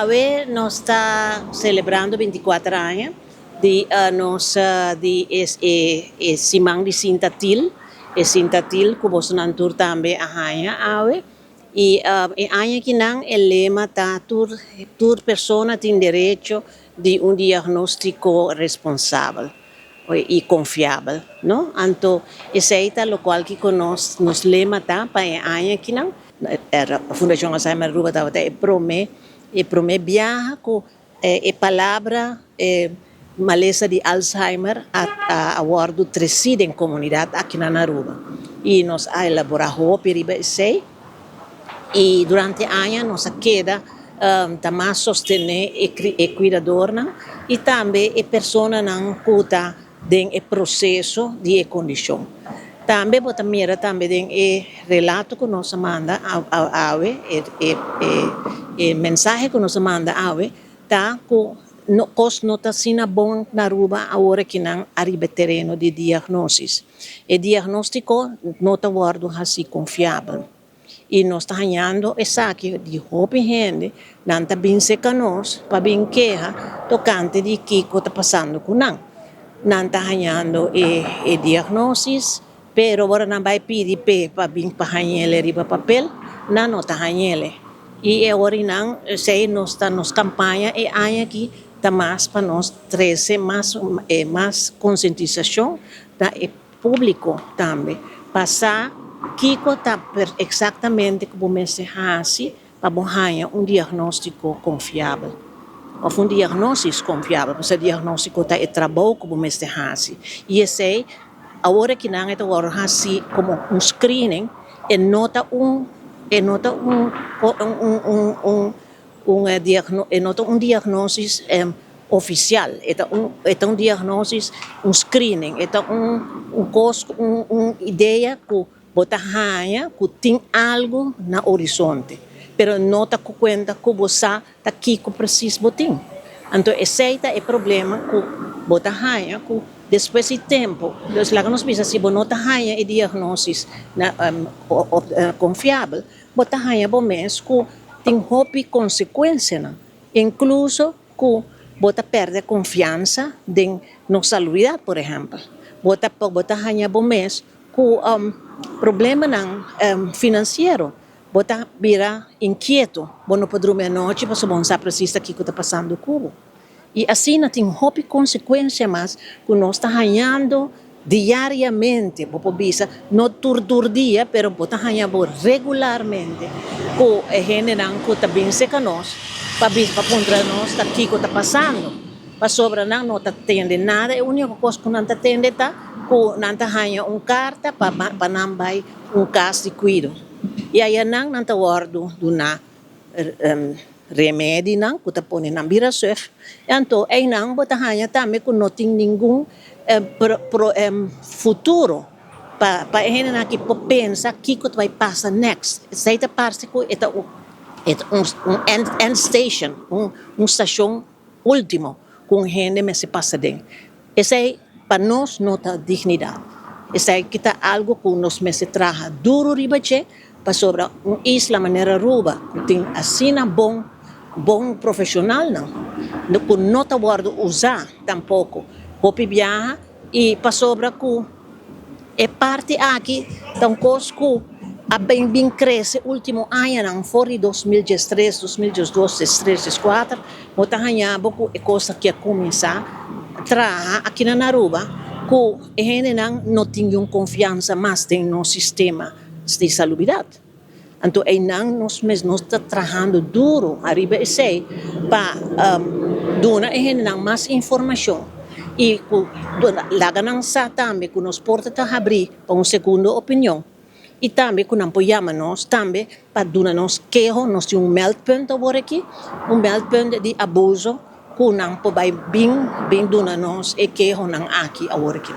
AWE nós está celebrando 24 anos de nossa de Simão de Sintatil, e Sintatil que você não tur também a rainha AWE e ano que não o lema tá tur pessoa tem direito de diagnóstico responsável e confiável, não? Então, esse é o qual que nos lema tá para ano que não a Fundação Alzheimer Aruba estava promete viaja com a palavra maleza de Alzheimer a bordo crescida em comunidade aqui na Aruba. E nós elaboramos periba sei e durante anos nós queda também sostener e cuidador e também a pessoa não cuida do processo de condição. Também bota mira também den relato que nós manda a AWE e mensagem que nós manda a AWE tá com cos nota sina bom na Aruba agora que não arriba terreno de diagnóstico. E diagnóstico nota guardo assim confiável. E nós está ganhando essa que de roupa gente não tá bem seca nós para bem queja tocante de que está passando com não está ganhando e diagnóstico. Pero agora não vai pedir para vir para ganhar riba papel, não está ganhando. E agora não, sei nós está nos campanha e aí aqui está mais para nós trazer mais conscientização da público também, passar que está exatamente como se faz para ganhar diagnóstico confiável. Ou diagnóstico confiável, porque o diagnóstico está trabalho como se faz. E esse agora que não é agora assim como screening e nota diagnóstico oficial, é diagnóstico screening, é ideia que bota ganha que tem algo na horizonte, pero nota que conta que você está aqui que precisa botar. Então esse é o problema que bota ganha que depois de tempo, os lagos bisa se bonota ganha e diagnóstico confiável, bota ganha bom mês que tem hobby consequência, incluso que bota perde confiança em nossa saúde, por exemplo, bota ganha bom mês que problema não financeiro, bota vira inquieto, bom não pode dormir à noite, porque bom sabe precisa que está passando cubo. E assim não tem houve consequência mais que nós está ganhando diariamente, não todo dia, mas está ganhando regularmente, que a gente não está bem seca nós, para contra nós aqui que está passando, para sobre não está tendo nada, a única coisa que não está tendo é que não está ganhando carta para não vai caso de cuido. E aí não está guardando remédio não que está pondo na viração, então aí não bota ganha também que não tem nenhum futuro para a gente não que pensa que vai passar next. Essa parte que é end station, estação último com a gente se passa dentro. Essa é para nós nota dignidade. Essa é que está algo que nós se traga duro ribache para sobre isla maneira Aruba que tem assim bom profissional não está guardo usar tampouco hopi viaja e para sobre que é parte aqui tão coisa que a bem cresce último ano não fora 2013 2012 2013 2014 bota ganhava que é coisa que começar traga aqui na Aruba que a gente não tem confiança mais no sistema de saúde. Então, nós estamos trabalhando duro arriba e sei para dar a gente mais informação e lá também que nos porta a abrir para uma segunda opinião e também que apoiamos nós também para dar nos queijo, nós temos meldpunt agora aqui, meldpunt de abuso que não pode bem dar nós e queijo aqui agora aqui.